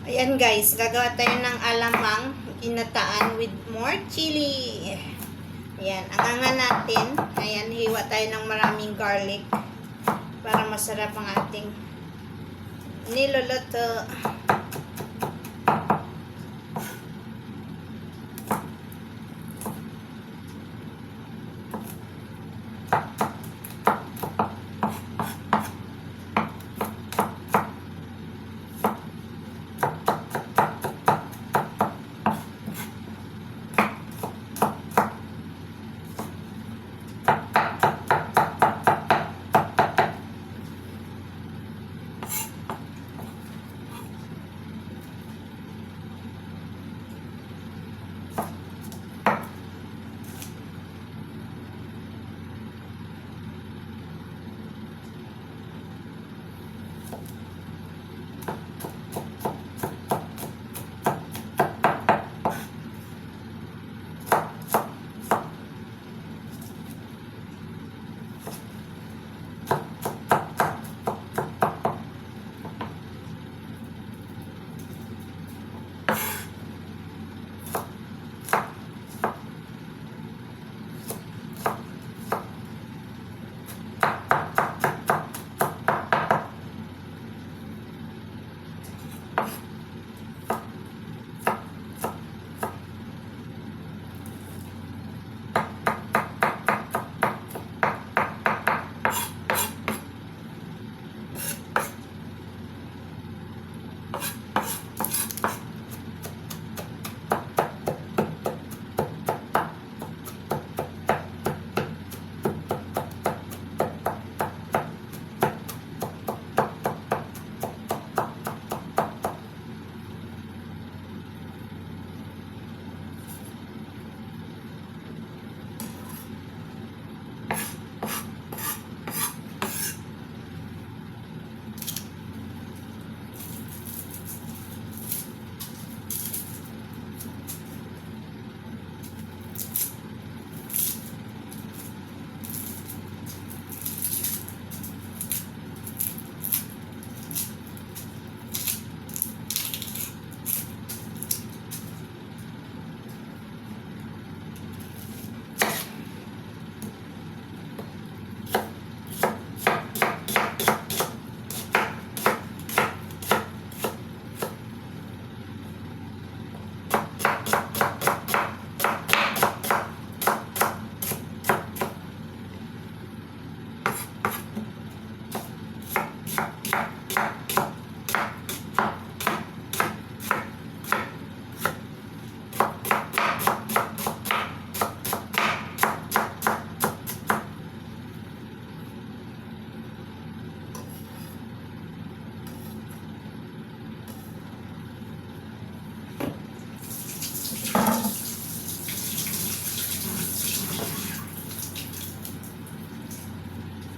Ayan guys, gagawa tayo ng alamang ginataan with more chili. Ayan, angangan natin. Ayan, hiwa tayo ng maraming garlic para masarap ang ating niluluto.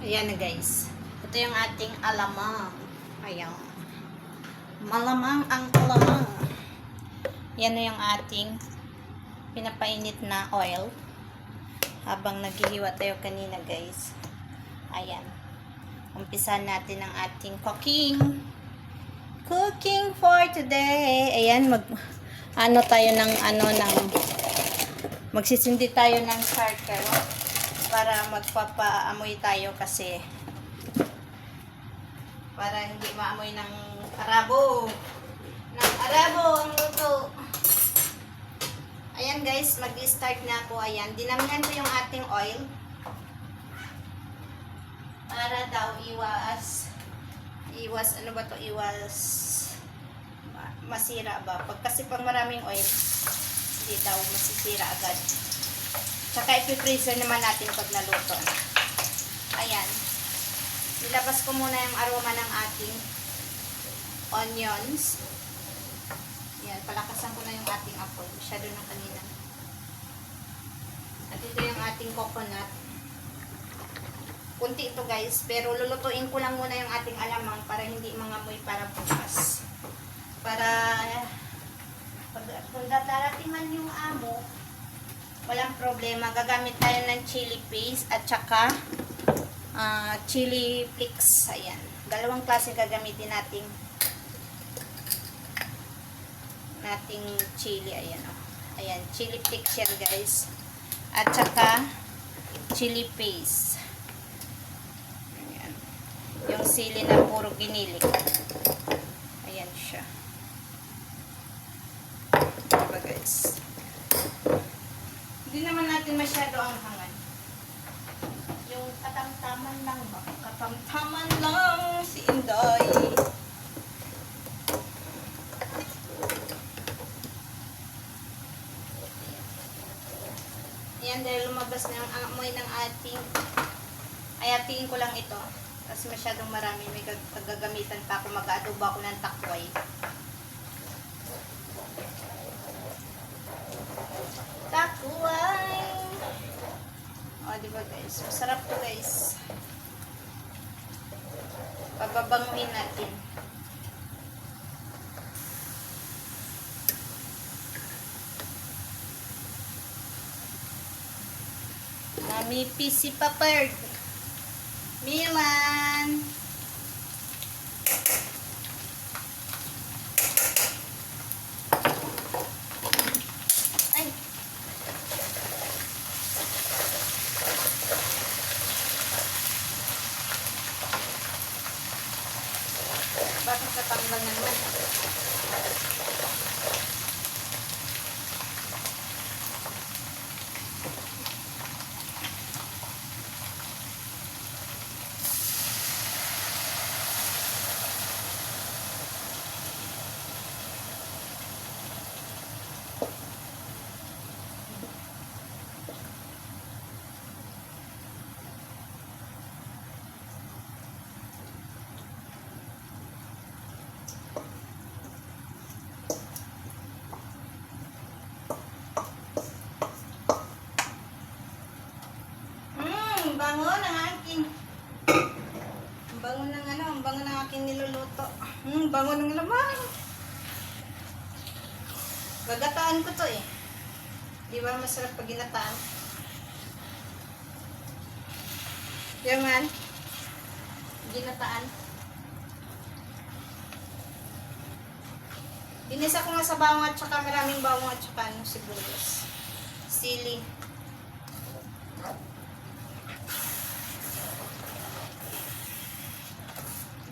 Ayan na guys. Ito yung ating alamang. Ayan. Malamang ang alamang. Yan na yung ating pinapainit na oil. Habang naghihiwa tayo kanina guys. Ayan. Umpisan natin ang ating cooking. Cooking for today. Ayan. Magsisindi tayo ng starter. Para magpapaamoy tayo kasi para hindi maamoy ng arabo ang luto. Ayan guys, mag-start na ako. Ayan, dinamihan ko yung ating oil para daw iwas masira ba kasi pag maraming oil hindi daw masisira agad. Tsaka ipi-freezer naman natin pag naluto na. Ayan. Nilabas ko muna yung aroma ng ating onions. Ayan. Palakasan ko na yung ating apoy. Masyado ng kanina. At ito yung ating coconut. Kunti ito guys. Pero lulutuin ko lang muna yung ating alamang para hindi mangamoy para bukas. Para kung daratingan yung amo, walang problema. Gagamit tayo ng chili paste at saka chili flakes. Ayan. Dalawang klase gagamitin natin ating chili. Ayan, oh. Ayan, chili flakes yan, guys. At saka, chili paste. Ayan. Yung sili na puro giniling. Ayan siya. Diba, guys? Hindi naman natin masyado ang hangan. Yung katamtaman lang ba? Katamtaman lang si Inday. Ayan, dahil lumabas na ang amoy ng ating, ay atingin ko lang ito. Kasi masyadong marami. May gagamitan pa ako. Mag-adobo ako ng takway. Takway! O, diba guys? Masarap to, guys. Pababanguhin natin. Mami PC Paperd. Milan. Ay. Bakit katanggal na naman? Bango ng aking bango ng aking niluluto. Bango ng laman. Gagataan ko to eh. Di ba masarap pag ginataan? Yan man. Ginataan. Binisa ko nga sa bawang at saka maraming bawang at saka sibuyas. Sili.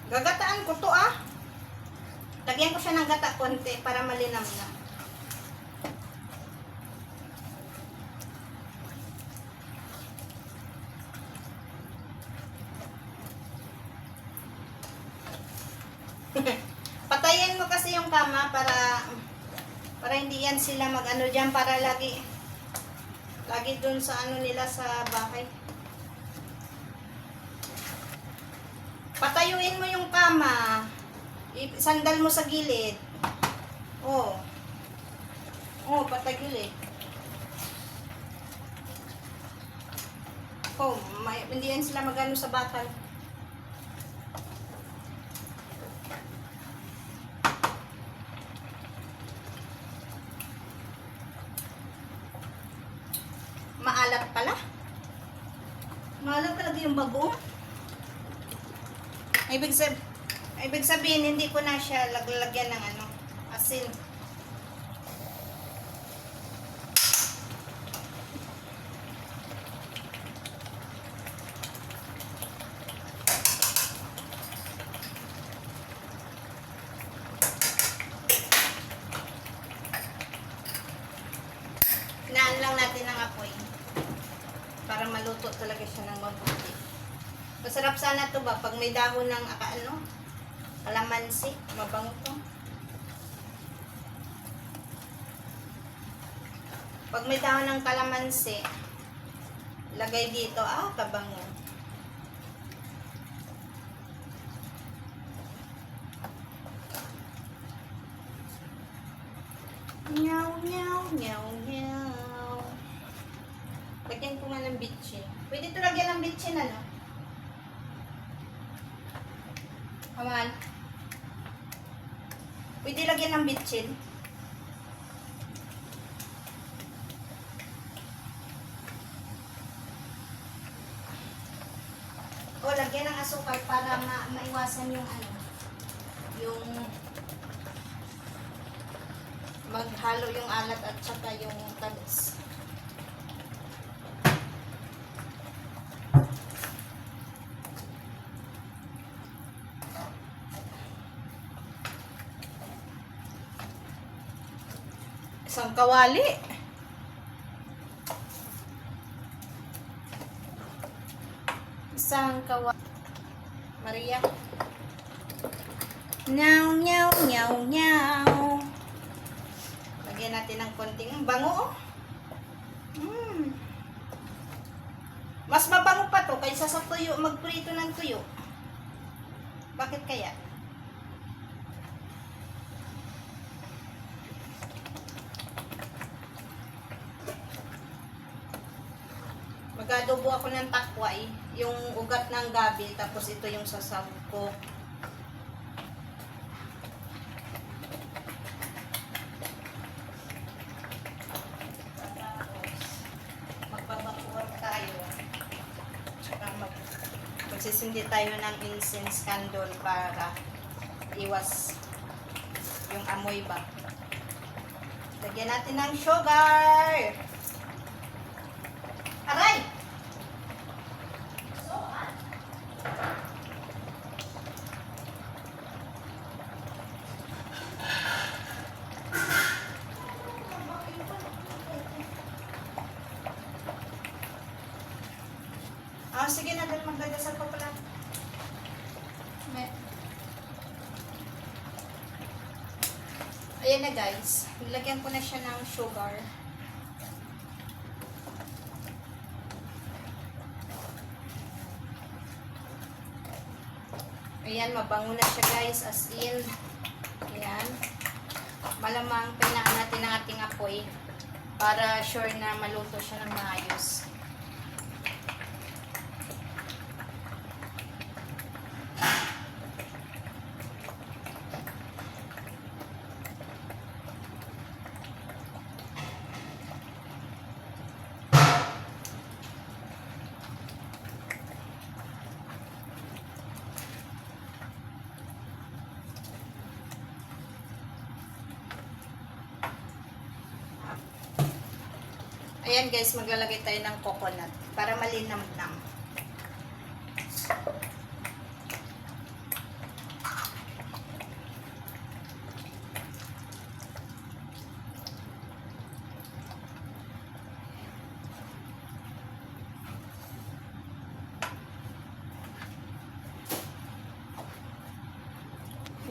Gagataan ko to ah. Lagyan ko siya ng gata konti para malinam na. Patayin mo kasi yung kama para hindi yan sila mag-ano diyan, para lagi dun sa ano nila sa bahay. Patayuin mo yung kama. Sandal mo sa gilid. Oh. Oh, patagilid. Oh, hindi yan sila magano sa bakal. Maalat pala. Maalat talaga yung bagoong. Ibig sabihin, hindi ko na siya lagyan ng ano, asin. Hinaan lang natin ang apoy para maluto talaga siya ng mabuti. Masarap sana to ba pag may dahon ng kalamansi, mabango to. Pag may dahon ng kalamansi, lagay dito, kabango. Nyaw, nyaw, nyaw, nyaw. Lagyan ko nga ng bitchin. Pwede ito lagyan ng bitchin, ano? Aman. Pwede lagyan ng bitchin. O, lagyan ng asukal para maiwasan yung ano, yung maghalo yung alat at saka yung tamis. Isang kawali. Isang kawali. Maria. Nyaw, nyaw, nyaw, nyaw. Lagyan natin ng konting bango. Mas mabango pa to kaysa sa tuyo, magprito ng tuyo. Bakit kaya? Mag-adobo ako ng takway, yung ugat ng gabi, tapos ito yung sasawag ko. Magbabakuhan tayo. Tsaka magsisindi tayo ng incense candle para iwas yung amoy ba. Lagyan natin ng sugar. Aray! Sige na, dahil magdadasal pa pala. Ayan na guys. Nilagyan ko na siya ng sugar. Ayan, mabango na siya guys. As in. Ayan. Malamang pinaan natin ang ating apoy para sure na maluto siya ng maayos. Ayan guys, maglalagay tayo ng coconut para malinamnam.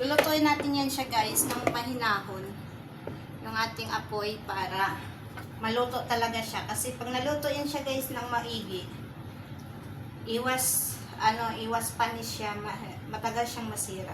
Lulutuin natin yan siya guys ng mahinahon yung ating apoy para maluto talaga siya. Kasi pag naluto yan siya guys ng maigi, iwas panis siya, matagal siyang masira.